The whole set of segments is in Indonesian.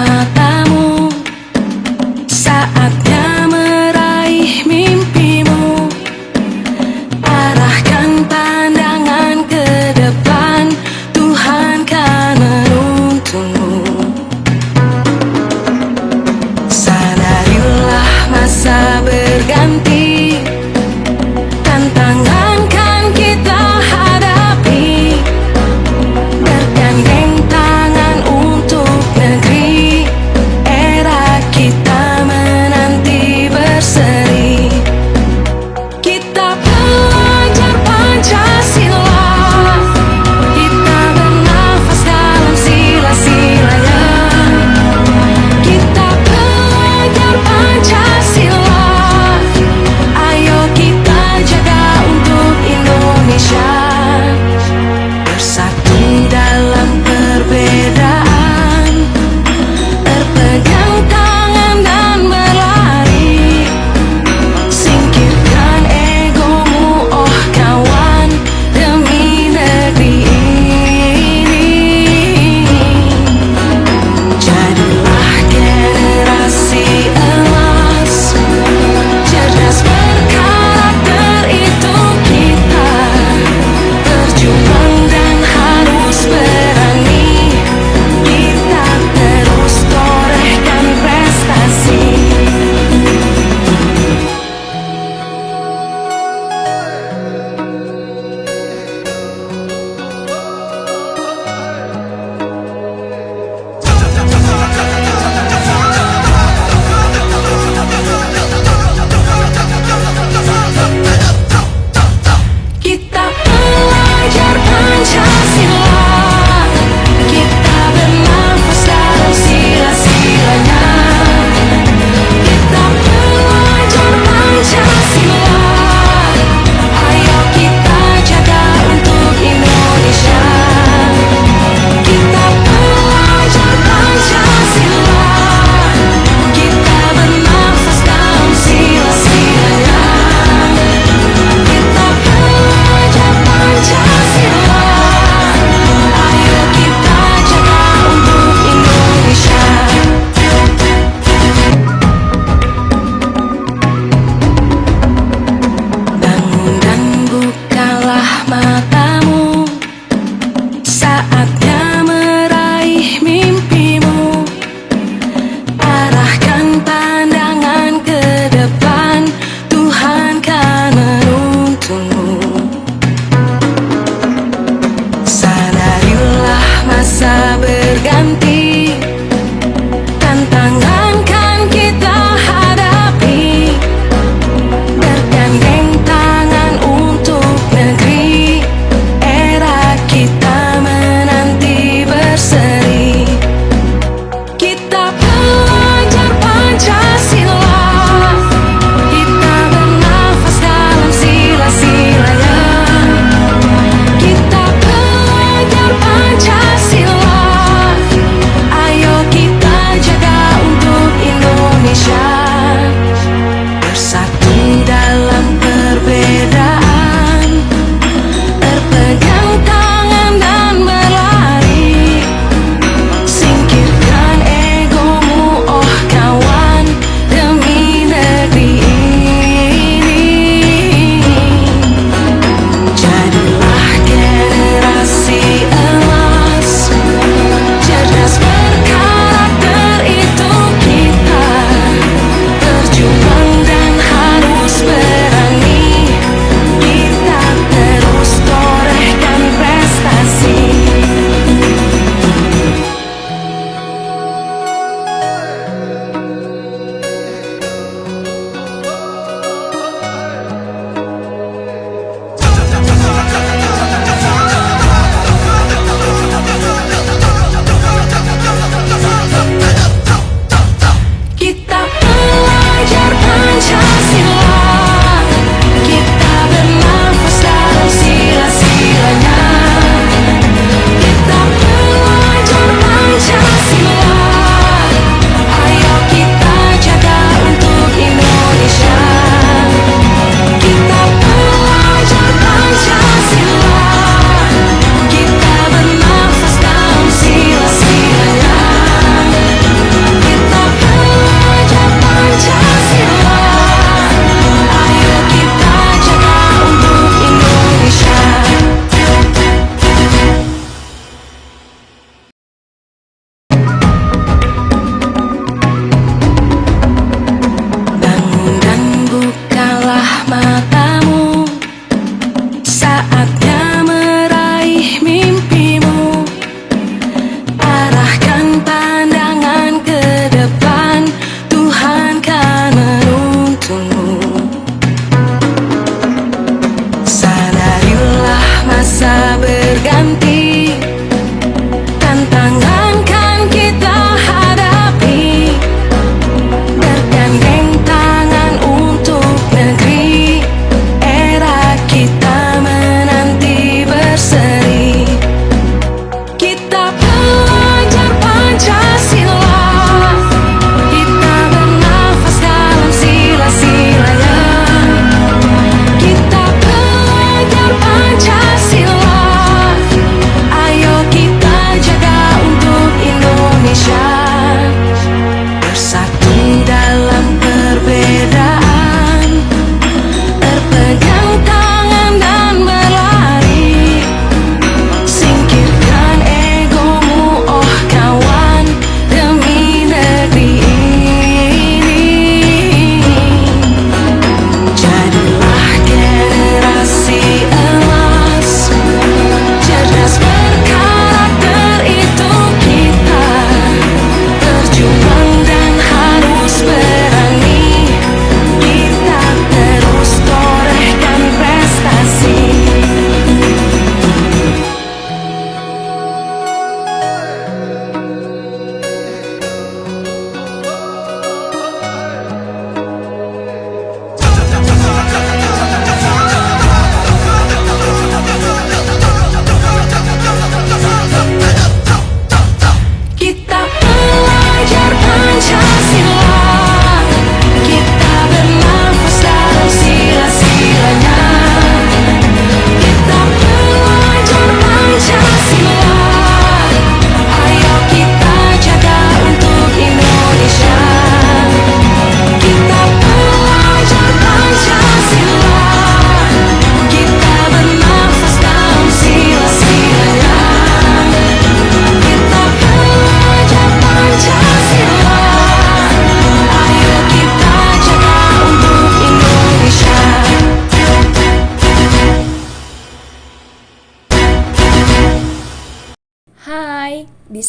matamu. Saatnya meraih mimpimu. Arahkan pandangan ke depan, Tuhan kan menuntunmu. Sadarilah masa berganti, tantangan kan kita hadapi. Bergandeng tangan untuk negeri,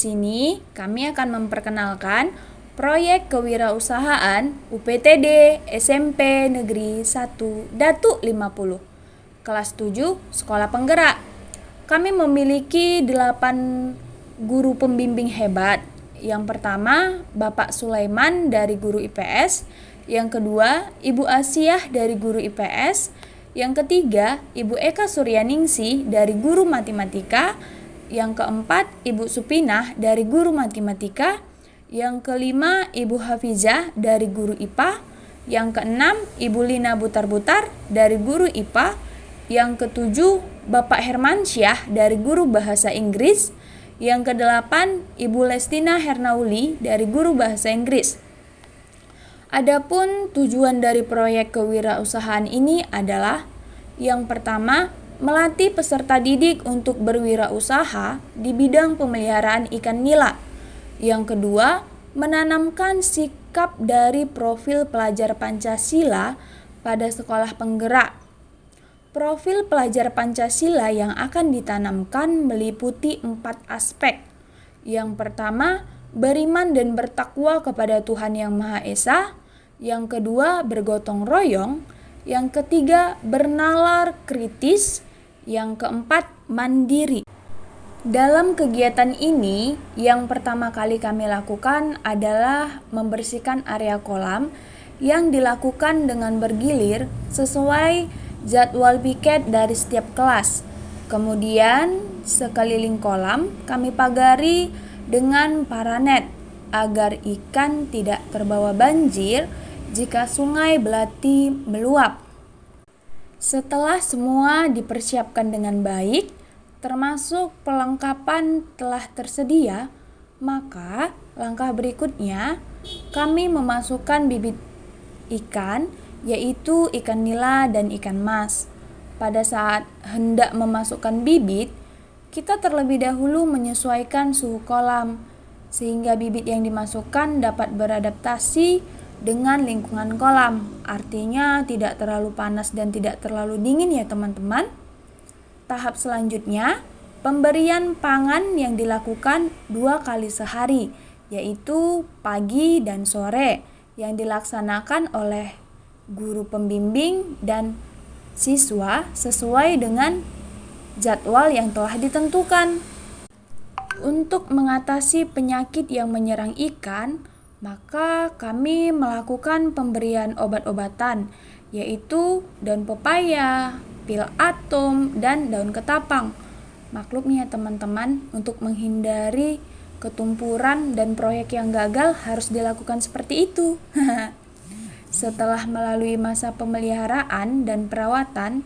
sini kami akan memperkenalkan proyek kewirausahaan UPTD SMP Negeri 1 Datuk 50, kelas 7 Sekolah Penggerak. Kami memiliki 8 guru pembimbing hebat. Yang pertama, Bapak Sulaiman dari guru IPS. Yang kedua, Ibu Asiah dari guru IPS. Yang ketiga, Ibu Eka Suryaningsih dari guru matematika. Yang keempat, Ibu Supinah dari guru matematika. Yang kelima, Ibu Hafizah dari guru IPA. Yang keenam, Ibu Lina Butar-Butar dari guru IPA. Yang ketujuh, Bapak Hermansyah dari guru bahasa Inggris. Yang kedelapan, Ibu Lestina Hernauli dari guru bahasa Inggris. Adapun tujuan dari proyek kewirausahaan ini adalah yang pertama, melatih peserta didik untuk berwirausaha di bidang pemeliharaan ikan nila. Yang kedua, menanamkan sikap dari profil pelajar Pancasila pada sekolah penggerak. Profil pelajar Pancasila yang akan ditanamkan meliputi 4 aspek. Yang pertama, beriman dan bertakwa kepada Tuhan Yang Maha Esa. Yang kedua, bergotong royong. Yang ketiga, bernalar kritis. Yang keempat, mandiri. Dalam kegiatan ini, yang pertama kali kami lakukan adalah membersihkan area kolam yang dilakukan dengan bergilir sesuai jadwal piket dari setiap kelas. Kemudian, sekeliling kolam kami pagari dengan paranet agar ikan tidak terbawa banjir jika sungai Belati meluap. Setelah semua dipersiapkan dengan baik, termasuk perlengkapan telah tersedia, maka langkah berikutnya kami memasukkan bibit ikan, yaitu ikan nila dan ikan mas. Pada saat hendak memasukkan bibit, kita terlebih dahulu menyesuaikan suhu kolam, sehingga bibit yang dimasukkan dapat beradaptasi dengan lingkungan kolam. Artinya tidak terlalu panas dan tidak terlalu dingin ya teman-teman. Tahap selanjutnya, pemberian pangan yang dilakukan 2 kali sehari, yaitu pagi dan sore, yang dilaksanakan oleh guru pembimbing dan siswa sesuai dengan jadwal yang telah ditentukan. Untuk mengatasi penyakit yang menyerang ikan, maka kami melakukan pemberian obat-obatan, yaitu daun pepaya, pil atom, dan daun ketapang. Maklum ya teman-teman, untuk menghindari ketumpuran dan proyek yang gagal harus dilakukan seperti itu. Setelah melalui masa pemeliharaan dan perawatan,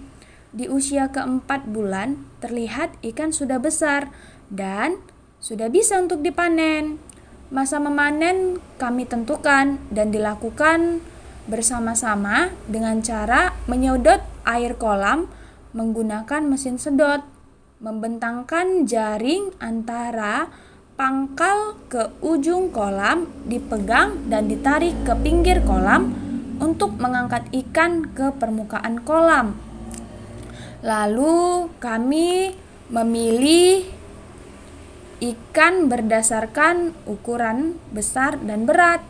di usia ke-4 bulan terlihat ikan sudah besar dan sudah bisa untuk dipanen. Masa memanen kami tentukan dan dilakukan bersama-sama dengan cara menyedot air kolam menggunakan mesin sedot, membentangkan jaring antara pangkal ke ujung kolam, dipegang dan ditarik ke pinggir kolam untuk mengangkat ikan ke permukaan kolam. Lalu kami memilih ikan berdasarkan ukuran besar dan berat.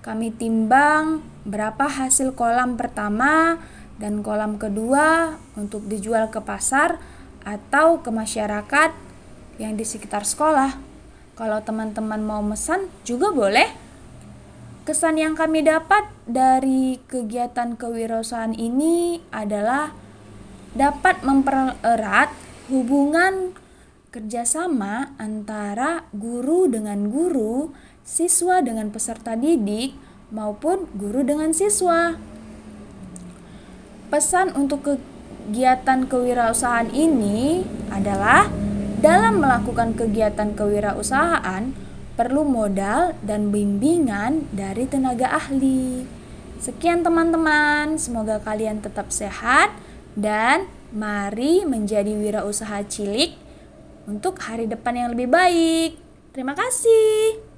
Kami timbang berapa hasil kolam pertama dan kolam kedua untuk dijual ke pasar atau ke masyarakat yang di sekitar sekolah. Kalau teman-teman mau mesan juga boleh. Kesan yang kami dapat dari kegiatan kewirausahaan ini adalah dapat mempererat hubungan kerjasama antara guru dengan guru, siswa dengan peserta didik, maupun guru dengan siswa. Pesan untuk kegiatan kewirausahaan ini adalah dalam melakukan kegiatan kewirausahaan perlu modal dan bimbingan dari tenaga ahli. Sekian teman-teman, semoga kalian tetap sehat dan mari menjadi wirausaha cilik untuk hari depan yang lebih baik. Terima kasih.